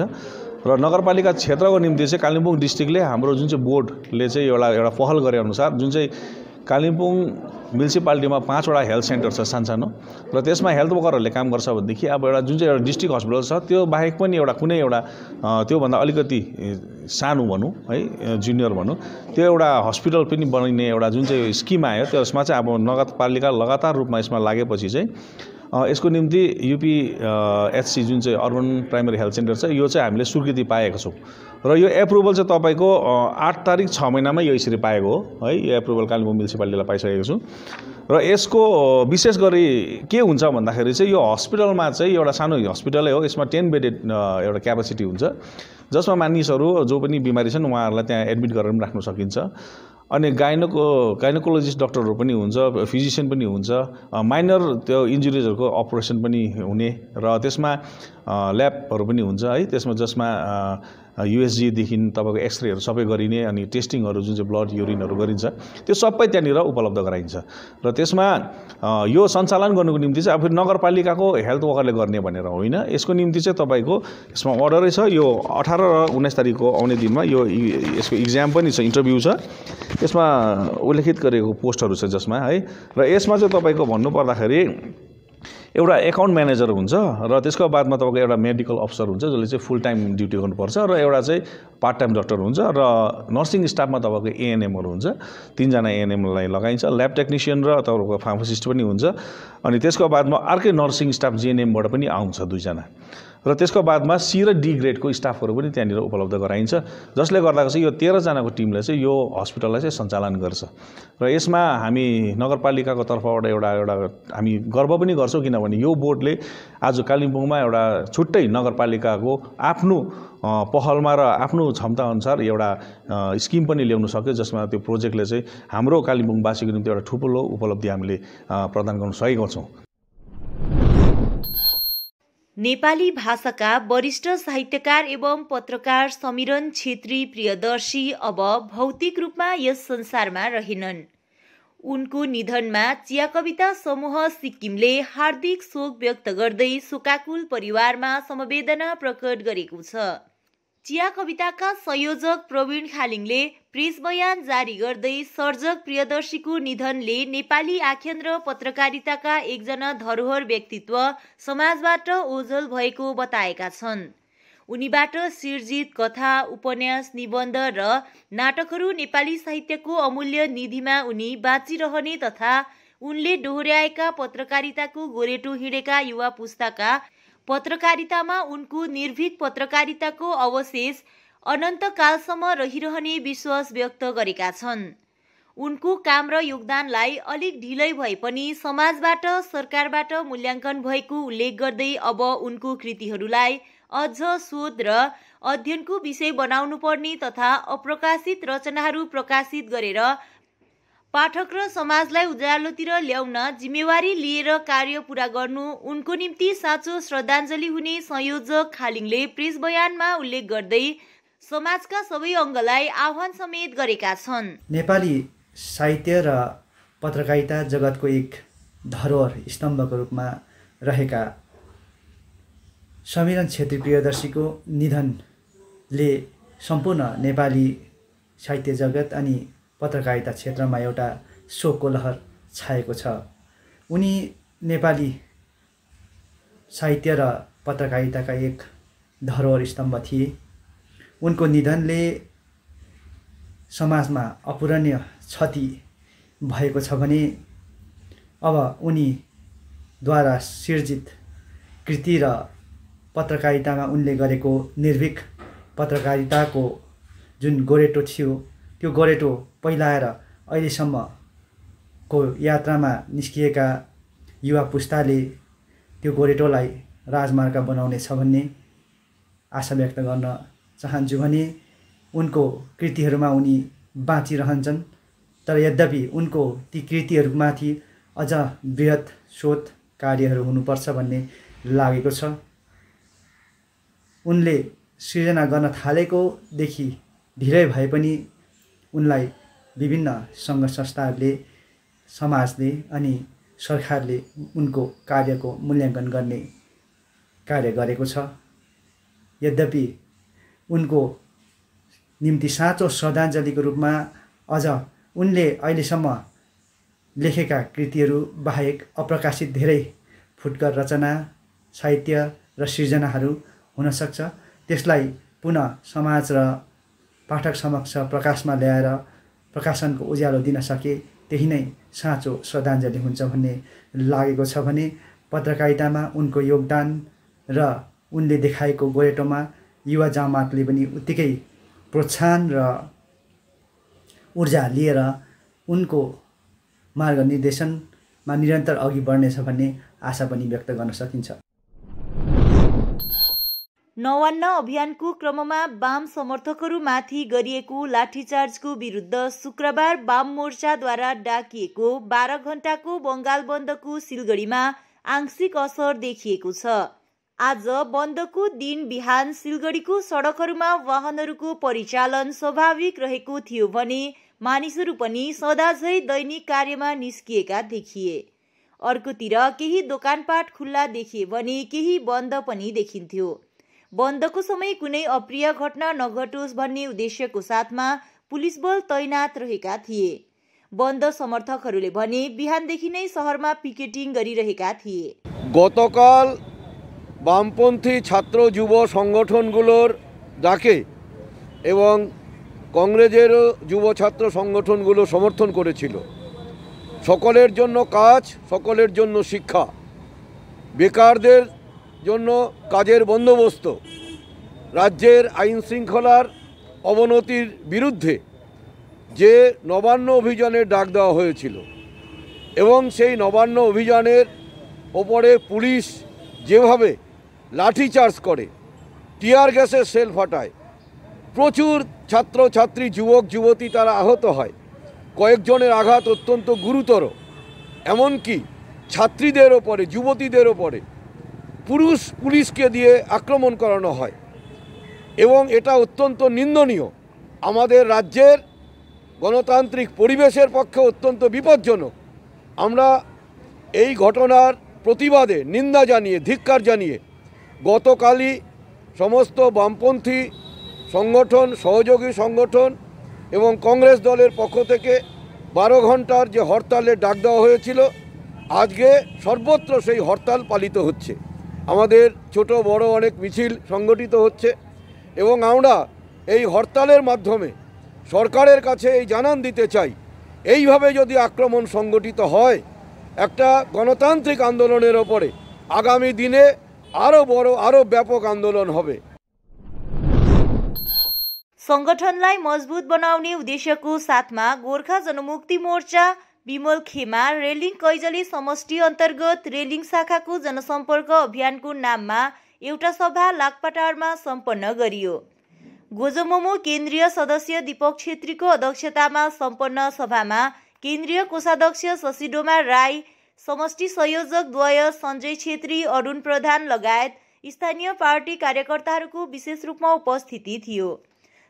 Speaker 2: र नगरपालिका क्षेत्रको निम्ति चाहिँ कालिम्पोङ डिस्ट्रिक्टले हाम्रो जुन चाहिँ बोर्डले चाहिँ एउटा पहल गरे अनुसार जुन चाहिँ कालिम्पोङ म्युनिसिपालिटीमा 5 वटा हेल्थ सेन्टर छ सानसानो, र त्यसमा हेल्थ वर्करहरूले काम गर्छ भनेदेखि अब एउटा जुन चाहिँ एउटा डिस्ट्रिक्ट हस्पिटल छ त्यो बाहेक पनि एउटा कुनै एउटा त्योभन्दा अलिकति सानो भनौँ है, जुनियर भनौँ, त्यो एउटा हस्पिटल पनि बनिने एउटा जुन चाहिँ स्किम आयो, त्यसमा चाहिँ अब नगरपालिका लगातार रूपमा यसमा लागेपछि चाहिँ यसको निम्ति UPHC जुन चाहिँ अर्बन प्राइमेरी हेल्थ सेन्टर छ, यो चाहिँ हामीले स्वीकृति पाएको छौँ र यो एप्रुभल चाहिँ तपाईँको 8 तारिक 6 महिनामा यो यसरी पाएको हो है। यो एप्रुभल कालिम्पोङ म्युनिसिपालिटीलाई पाइसकेको छु र यसको विशेष गरी के हुन्छ भन्दाखेरि चाहिँ यो हस्पिटलमा चाहिँ एउटा सानो हस्पिटलै हो, यसमा 10 बेडेड एउटा क्यापेसिटी हुन्छ, जसमा मानिसहरू जो पनि बिमारी छन् उहाँहरूलाई त्यहाँ एडमिट गरेर पनि राख्न सकिन्छ। अनि गाइनोकोलोजिस्ट डक्टरहरू पनि हुन्छ, फिजिसियन पनि हुन्छ, माइनर त्यो इन्जुरिजहरूको अपरेसन पनि हुने र त्यसमा ल्याबहरू पनि हुन्छ है, त्यसमा जसमा USG देखि तपाईँको एक्सरेहरू सबै गरिने अनि टेस्टिङहरू जुन चाहिँ ब्लड युरिनहरू गरिन्छ त्यो सबै त्यहाँनिर उपलब्ध गराइन्छ। र त्यसमा यो सञ्चालन गर्नुको निम्ति चाहिँ अब फेरि नगरपालिकाको हेल्थ वर्करले गर्ने भनेर होइन, यसको निम्ति चाहिँ तपाईँको यसमा अर्डरै छ। यो 18 र 19 तारिकको आउने दिनमा यो यसको इक्जाम पनि छ, इन्टरभ्यू छ, यसमा उल्लेखित गरेको पोस्टहरू छ जसमा है। र यसमा चाहिँ तपाईँको भन्नुपर्दाखेरि एउटा एकाउन्ट म्यानेजर हुन्छ र त्यसको बादमा तपाईँको एउटा मेडिकल अफिसर हुन्छ जसले चाहिँ फुल टाइम ड्युटी गर्नुपर्छ र एउटा चाहिँ पार्ट टाइम डक्टर हुन्छ र नर्सिङ स्टाफमा तपाईँको ANMहरू हुन्छ, 3 जना ANMलाई लगाइन्छ, ल्याब टेक्निसियन र तपाईँको फार्मासिस्ट पनि हुन्छ। अनि त्यसको बादमा अर्कै नर्सिङ स्टाफ JNMबाट पनि आउँछ 2 जना र त्यसको बादमा C र D ग्रेडको स्टाफहरू पनि त्यहाँनिर उपलब्ध गराइन्छ, जसले गर्दा चाहिँ यो 13 जनाको टिमले चाहिँ यो हस्पिटललाई चाहिँ सञ्चालन गर्छ। र यसमा हामी नगरपालिकाको तर्फबाट एउटा हामी गर्व पनि गर्छौँ, किनभने यो बोर्डले आज कालिम्पोङमा एउटा छुट्टै नगरपालिकाको आफ्नो पहलमा र आफ्नो क्षमता अनुसार एउटा स्किम पनि ल्याउन सक्यो, जसमा त्यो प्रोजेक्टले चाहिँ हाम्रो कालिम्पोङवासीको निम्ति एउटा ठुलो उपलब्धि हामीले प्रदान गर्न सकेका छौँ।
Speaker 4: नेपाली भाषाका वरिष्ठ साहित्यकार एवं पत्रकार समीरन छेत्री प्रियदर्शी अब भौतिक रूपमा यस संसारमा रहेनन्। उनको निधनमा चिया कविता समूह सिक्किमले हार्दिक शोक व्यक्त गर्दै शोकाकुल परिवारमा समवेदना प्रकट गरेको छ। चिया कविताका संयोजक प्रवीण खालिङले प्रेस बयान जारी गर्दै सर्जक प्रियदर्शीको निधनले नेपाली आख्यान र पत्रकारिताका एकजना धरोहर व्यक्तित्व समाजबाट ओझल भएको बताएका छन्। उनीबाट सिर्जित कथा, उपन्यास, निबन्ध र नाटकहरू नेपाली साहित्यको अमूल्य निधिमा उनी बाँचिरहने तथा उनले डोहोर्याएका पत्रकारिताको गोरेटो हिँडेका युवा पुस्ताका पत्रकारितामा उनको निर्भीक पत्रकारिताको अवशेष अनन्तकालसम्म रहिरहने विश्वास व्यक्त गरेका छन्। उनको काम र योगदानलाई अलिक ढिलै भए पनि समाजबाट, सरकारबाट मूल्याङ्कन भएको उल्लेख गर्दै अब उनको कृतिहरूलाई अझ शोध र अध्ययनको विषय बनाउनु पर्ने तथा अप्रकाशित रचनाहरू प्रकाशित गरेर पाठक र समाजलाई उज्यालोतिर ल्याउन जिम्मेवारी लिएर कार्य पूरा गर्नु उनको निम्ति साँचो श्रद्धाञ्जली हुने संयोजक खालिङले प्रेस बयानमा उल्लेख गर्दै समाजका सबै अङ्गलाई आह्वान समेत गरेका छन्।
Speaker 5: नेपाली साहित्य र पत्रकारिता जगतको एक धरोहर स्तम्भको रूपमा रहेका समीरन छेत्री प्रियदर्शीको निधनले सम्पूर्ण नेपाली साहित्य जगत अनि पत्रकारिता क्षेत्रमा एउटा शोकको लहर छाएको छ। उनी नेपाली साहित्य र पत्रकारिताका एक धरोहर स्तम्भ थिए। उनको निधनले समाजमा अपूरणीय क्षति भएको छ भने अब उनीद्वारा सिर्जित कृति र पत्रकारितामा उनले गरेको निर्भीक पत्रकारिताको जुन गोरेटो थियो त्यो गोरेटो पहिलाएर अहिलेसम्मको यात्रामा निस्किएका युवा पुस्ताले त्यो गोरेटोलाई राजमार्ग बनाउनेछ भन्ने आशा व्यक्त गर्न चाहन्छु। भने उनको कृतिहरूमा उनी बाँचिरहन्छन्, तर यद्यपि उनको ती कृतिहरूमाथि अझ बृहत शोध कार्यहरू हुनुपर्छ भन्ने लागेको छ। उनले सृजना गर्न थालेकोदेखि ढिलै भए पनि उनलाई विभिन्न सङ्घ संस्थाहरूले, समाजले अनि सरकारले उनको कार्यको मूल्याङ्कन गर्ने कार्य गरेको छ। यद्यपि उनको निम्ति साँचो श्रद्धाञ्जलीको रूपमा अझ उनले अहिलेसम्म लेखेका कृतिहरू बाहेक अप्रकाशित धेरै फुटकर रचना, साहित्य र सृजनाहरू हुन सक्छ। त्यसलाई पुनः समाज र पाठक समक्ष प्रकाशमा ल्याएर प्रकाशनको उज्यालो दिन सके त्यही नै साँचो श्रद्धाञ्जली हुन्छ भन्ने लागेको छ। भने पत्रकारितामा उनको योगदान र उनले देखाएको गोरेटोमा युवा जमातले पनि उत्तिकै प्रोत्साहन र ऊर्जा लिएर उनको मार्गनिर्देशनमा निरन्तर अघि बढ्नेछ भन्ने आशा पनि व्यक्त गर्न सकिन्छ।
Speaker 4: 59 अभियानको क्रममा वाम समर्थकहरूमाथि गरिएको लाठीचार्जको विरुद्ध शुक्रबार वाम मोर्चाद्वारा डाकिएको 12 घण्टाको बङ्गाल बन्दको सिलगढीमा आंशिक असर देखिएको छ। आज बन्दको दिन बिहान सिलगढीको सडकहरूमा वाहनहरूको परिचालन स्वाभाविक रहेको थियो भने मानिसहरू पनि सदाझै दैनिक कार्यमा निस्किएका देखिए। अर्कोतिर केही दोकानपाट खुल्ला देखिए भने केही बन्द पनि देखिन्थ्यो। बन्दको समय कुनै अप्रिय घटना नघटोस् भन्ने उद्देश्यको साथमा पुलिस बल तैनात रहेका थिए। बन्द समर्थकहरूले भने बिहानदेखि नै शहरमा पिकेटिङ गरिरहेका थिए।
Speaker 6: গতকাল বামপন্থী ছাত্র যুব সংগঠনগুলোর ডাকে এবং কংগ্রেসেরও যুব ছাত্র সংগঠনগুলো সমর্থন করেছিল। সকলের জন্য কাজ, সকলের জন্য শিক্ষা, বেকারদের জন্য কাজের বন্দোবস্ত, রাজ্যের আইন শৃঙ্খলার অবনতির বিরুদ্ধে যে নবান্ন অভিযানের ডাক দেওয়া হয়েছিল এবং সেই নবান্ন অভিযানের ওপরে পুলিশ যেভাবে লাঠিচার্জ করে, টিয়ার গ্যাসের সেল ফাটায়, প্রচুর ছাত্রছাত্রী, যুবক যুবতী তারা আহত হয়, কয়েকজনের আঘাত অত্যন্ত গুরুতর, এমনকি ছাত্রীদের ওপরে, যুবতীদের ওপরে পুলিশকে দিয়ে আক্রমণ করানো হয় এবং এটা অত্যন্ত নিন্দনীয়। আমাদের রাজ্যের গণতান্ত্রিক পরিবেশের পক্ষে অত্যন্ত বিপজ্জনক। আমরা এই ঘটনার প্রতিবাদে নিন্দা জানিয়ে, ধিক্কার জানিয়ে গতকালই সমস্ত বামপন্থী সংগঠন, সহযোগী সংগঠন এবং কংগ্রেস দলের পক্ষ থেকে 12 ঘণ্টার যে হরতালের ডাক দেওয়া হয়েছিল, আজকে সর্বত্র সেই হরতাল পালিত হচ্ছে। আমাদের ছোট বড় অনেক মিছিল সংগঠিত হচ্ছে এবং আমরা এই হরতালের মাধ্যমে সরকারের কাছে এই জানান দিতে চাই, এইভাবে যদি আক্রমণ সংগঠিত হয় একটা গণতান্ত্রিক আন্দোলনের ওপরে আগামী দিনে আরও বড়, আরও ব্যাপক আন্দোलन হবে।
Speaker 4: संगठनलाई मजबुत बनाउने उद्देश्यको साथमा गोर्खा जनमुक्ति मोर्चा विमल खेमा रेलिङ कैजली समष्टि अन्तर्गत रेलिङ शाखाको जनसम्पर्क अभियानको नाममा एउटा सभा लाकपाटारमा सम्पन्न गरियो। गोजमोमो केन्द्रीय सदस्य दीपक छेत्रीको अध्यक्षतामा सम्पन्न सभामा केन्द्रीय कोषाध्यक्ष शशिडोमा राई, समष्टि संयोजक द्वय सञ्जय छेत्री, अरुण प्रधान लगायत स्थानीय पार्टी कार्यकर्ताहरूको विशेष रूपमा उपस्थिति थियो।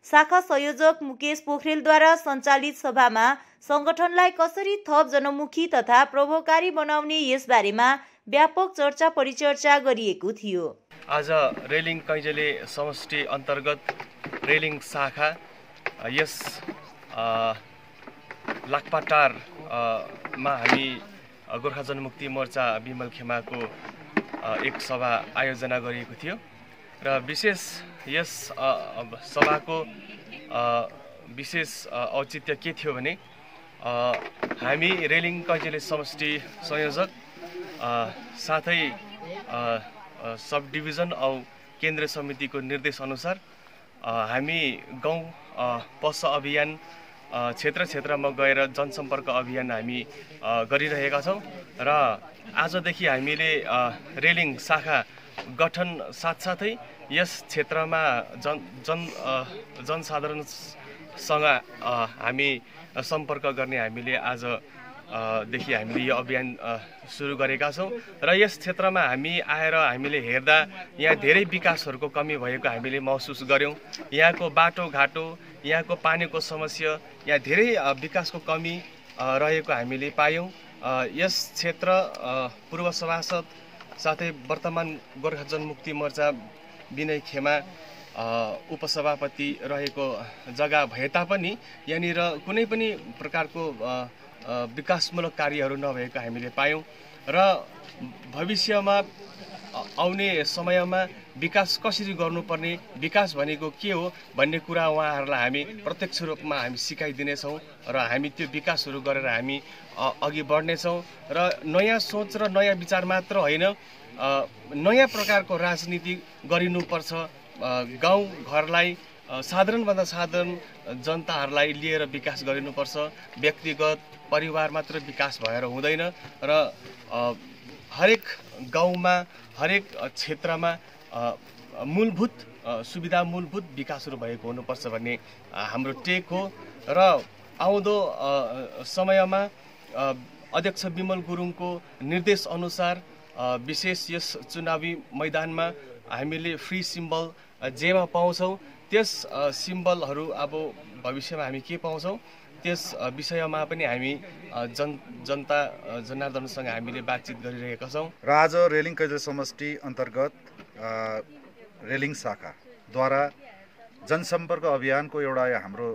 Speaker 4: शाखा संयोजक मुकेश पोखरेलद्वारा सञ्चालित सभामा संगठनलाई कसरी थप जनमुखी तथा प्रभावकारी बनाउने यसबारेमा व्यापक चर्चा परिचर्चा गरिएको थियो।
Speaker 7: आज रेलिङ कैजले समष्टि अन्तर्गत रेलिङ शाखा यस लाकपाटारमा हामी गोर्खा जनमुक्ति मोर्चा बिमल खेमाको एक सभा आयोजना गरिएको थियो र विशेष यस सभाको विशेष औचित्य के थियो भने हामी रेलिङ कैँचेले समष्टि संयोजक साथै सब डिभिजन औ केन्द्रीय समितिको निर्देश अनुसार हामी गाउँ पस अभियान क्षेत्र क्षेत्रमा गएर जनसम्पर्क अभियान हामी गरिरहेका छौँ र आजदेखि हामीले रेलिङ शाखा गठन साथसाथै यस क्षेत्रमा जनसाधारणसँग हामी सम्पर्क गर्ने हामीले आजदेखि हामीले यो अभियान सुरु गरेका छौँ र यस क्षेत्रमा हामी आएर हामीले हेर्दा यहाँ धेरै विकासहरूको कमी भएको हामीले महसुस गऱ्यौँ। यहाँको बाटोघाटो, यहाँको पानीको समस्या, यहाँ धेरै विकासको कमी रहेको हामीले पायौँ। यस क्षेत्र पूर्व सभासद साथै वर्तमान गोर्खा जनमुक्ति मोर्चा विनय खेमा उपसभापति रहेको जग्गा भए तापनि यहाँनिर कुनै पनि प्रकारको विकासमूलक कार्यहरू नभएको हामीले पायौँ र भविष्यमा आउने समयमा विकास कसरी गर्नुपर्ने, विकास भनेको के हो भन्ने कुरा उहाँहरूलाई हामी प्रत्यक्ष रूपमा हामी सिकाइदिनेछौँ र हामी त्यो विकासहरू गरेर हामी अघि बढ्नेछौँ र नयाँ सोच र नयाँ विचार मात्र होइन, नयाँ प्रकारको राजनीति गरिनुपर्छ। गाउँ घरलाई साधारणभन्दा साधारण जनताहरूलाई लिएर विकास गरिनुपर्छ। व्यक्तिगत परिवार मात्र विकास भएर हुँदैन र हरेक गाउँमा हरेक क्षेत्रमा मूलभूत सुविधा, मूलभूत विकासहरू भएको हुनुपर्छ भन्ने हाम्रो टेक हो र आउँदो समयमा अध्यक्ष विमल गुरुङको निर्देश अनुसार विशेष यस चुनावी मैदानमा हामीले फ्री सिम्बल जेमा पाउँछौँ त्यस सिम्बलहरू अब भविष्यमा हामी के पाउँछौँ त्यस विषयमा पनि हामी जनता जनार्दनसँग हामीले बातचित गरिरहेका छौँ।
Speaker 8: र आज रेलिङ कैँचेले समष्टि अन्तर्गत रेलिङ शाखाद्वारा जनसम्पर्क अभियानको एउटा हाम्रो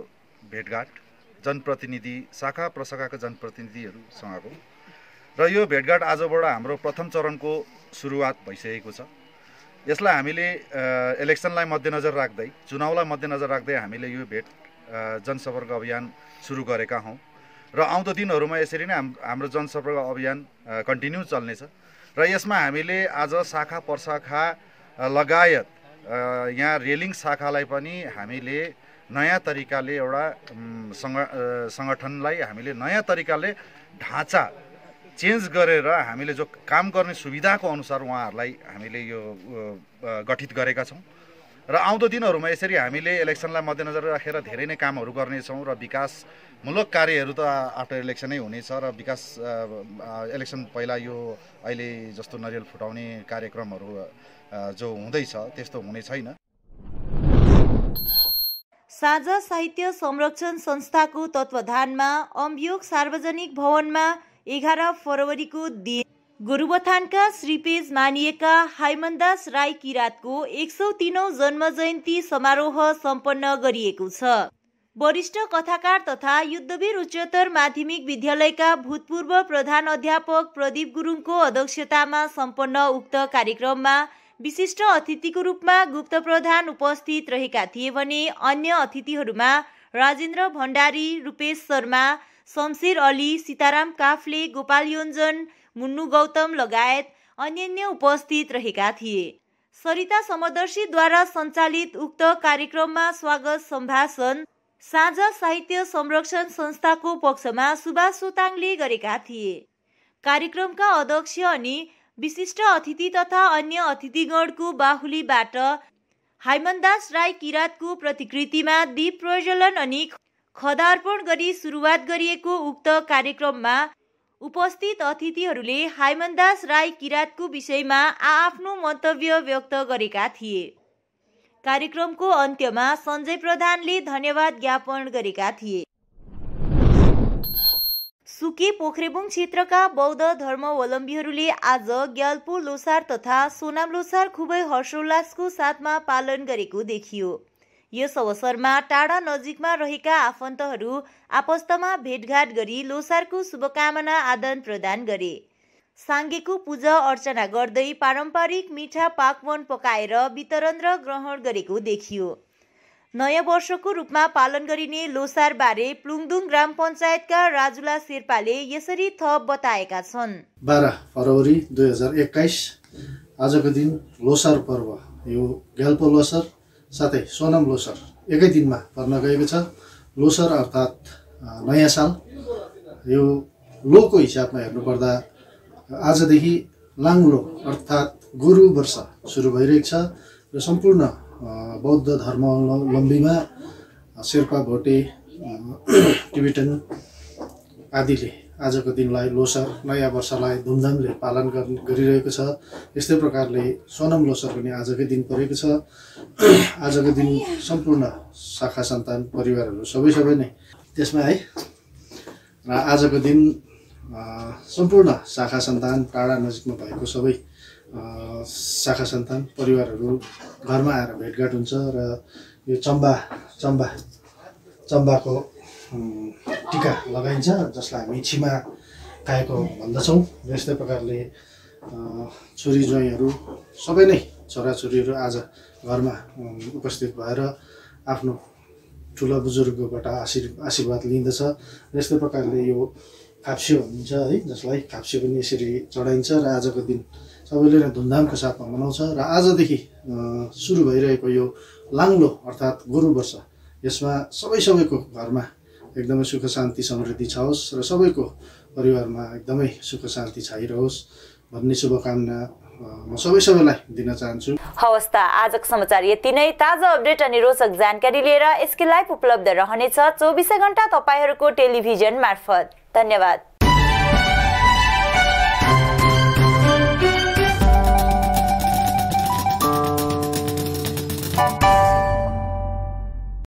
Speaker 8: भेटघाट जनप्रतिनिधि शाखा प्रशाखाका जनप्रतिनिधिहरूसँगको र यो भेटघाट आजबाट हाम्रो प्रथम चरणको सुरुवात भइसकेको छ। यसलाई हामीले इलेक्सनलाई मध्यनजर राख्दै, चुनावलाई मध्यनजर राख्दै हामीले यो जनसम्पर्क अभियान सुरु गरेका हौँ र आउँदो दिनहरूमा यसरी नै हाम्रो जनसम्पर्क अभियान कन्टिन्यू चल्नेछ र यसमा हामीले आज शाखा प्रशाखा लगायत यहाँ रेलिङ शाखालाई पनि हामीले नयाँ तरिकाले एउटा सङ्गठनलाई हामीले नयाँ तरिकाले ढाँचा चेन्ज गरेर हामीले जो काम गर्ने सुविधाको अनुसार उहाँहरूलाई हामीले यो गठित गरेका छौँ र आउँदो दिनहरूमा यसरी हामीले इलेक्सनलाई मध्यनजर राखेर धेरै नै कामहरू गर्नेछौँ र विकासमूलक कार्यहरू त आफ्टर इलेक्सनै हुनेछ र विकास इलेक्सन पहिला यो अहिले जस्तो नरिवल फुटाउने कार्यक्रमहरू जो हुँदैछ त्यस्तो हुने छैन।
Speaker 4: साझा साहित्य संरक्षण संस्थाको तत्वाधानमा अम्बियोक सार्वजनिक भवनमा 11 फरवरीको दिन गोरुबथानका श्रीपेज मानिएका हाइमनदास राई किरातको 103औं जन्म जयन्ती समारोह सम्पन्न गरिएको छ। वरिष्ठ कथाकार तथा युद्धवीर उच्चतर माध्यमिक विद्यालयका भूतपूर्व प्रधान अध्यापक प्रदीप गुरुङको अध्यक्षतामा सम्पन्न उक्त कार्यक्रममा विशिष्ट अतिथिको रूपमा गुप्त प्रधान उपस्थित रहेका थिए भने अन्य अतिथिहरूमा राजेन्द्र भण्डारी, रूपेश शर्मा, शमशेर अली, सीताराम काफ्ले, गोपाल योन्जन, मुन्नु गौतम लगायत अन्य उपस्थित रहेका थिए। सरिता समदर्शीद्वारा सञ्चालित उक्त कार्यक्रममा स्वागत सम्भाषण साझा साहित्य संरक्षण संस्थाको पक्षमा सुभाष सोताङले गरेका थिए। कार्यक्रमका अध्यक्ष अनि विशिष्ट अतिथि तथा अन्य अतिथिगणको बाहुलीबाट हाइमनदास राई किरातको प्रतिकृतिमा दीप प्रज्वलन अनि खदार्पण गरी सुरुवात गरिएको उक्त कार्यक्रममा उपस्थित अतिथिहरूले हाइमनदास राई किरातको विषयमा आफ्नो मन्तव्य व्यक्त गरेका थिए। कार्यक्रमको अन्त्यमा सञ्जय प्रधानले धन्यवाद ज्ञापन गरेका थिए। सुके पोखरेबुङ क्षेत्रका बौद्ध धर्मावलम्बीहरूले आज ग्याल्पो लोसार तथा सोनाम लोसार खुबै हर्षोल्लासको साथमा पालन गरेको देखियो। यस अवसरमा टाढा नजिकमा रहेका आफन्तहरू आपस्तमा भेटघाट गरी लोसारको शुभकामना आदान प्रदान गरे। साङ्गेको पूजा अर्चना गर्दै पारम्परिक मिठा पाकवन पकाएर वितरण र ग्रहण गरेको देखियो। नयाँ वर्षको रूपमा पालन गरिने लोसार बारे प्लुङदुङ ग्राम पञ्चायतका राजुला शेर्पाले यसरी थप बताएका छन्।
Speaker 11: 12 फरवरी 2021 आजको दिन लोसार पर्व, यो ग्याल्पो लोसार साथै सोनाम लोसार एकै दिनमा पर्न गएको छ। लोसार अर्थात् नयाँ साल, यो लोको हिसाबमा हेर्नुपर्दा आजदेखि लाङ्लो अर्थात् गुरु वर्ष सुरु भइरहेको छ र सम्पूर्ण बौद्ध धर्मावलम्बीमा शेर्पा, भोटे, टिबेटन आदिले आजको दिनलाई लोसार नयाँ वर्षलाई धुमधामले पालन गरिरहेको छ। यस्तै प्रकारले सोनाम लोसार पनि आजकै दिन परेको छ। आजको दिन सम्पूर्ण शाखा सन्तान परिवारहरू सबै नै त्यसमा है। र आजको दिन सम्पूर्ण शाखा सन्तान टाढा नजिकमा भएको सबै शाखा सन्तान परिवारहरू घरमा आएर भेटघाट हुन्छ र यो चम्बाको टिका लगाइन्छ, जसलाई हामी छिमा खाएको भन्दछौँ। यस्तै प्रकारले छोरी ज्वाइँहरू सबै नै छोराछोरीहरू आज घरमा उपस्थित भएर आफ्नो ठुला बुजुर्गबाट आशीर्वाद लिँदछ। यस्तै प्रकारले यो खाप्स्यो भनिन्छ है, जसलाई खाप्स्यो पनि यसरी चढाइन्छ र आजको दिन सबैले नै धुमधामको साथमा मनाउँछ। र आजदेखि सुरु भइरहेको यो लाङ्लो अर्थात् गुरु वर्ष, यसमा सबैको घरमा एकदमै सुख शान्ति समृद्धि छाओस् र सबैको परिवारमा एकदमै सुख शान्ति छाइरहोस् भन्ने शुभकामना म सबैलाई दिन चाहन्छु।
Speaker 1: हवस् त, आजको समाचार यति नै। ताजा अपडेट अनि रोचक जानकारी लिएर एसके लाइभ उपलब्ध रहनेछ 24 घण्टा तपाईहरूको टेलिभिजन मार्फत। धन्यवाद।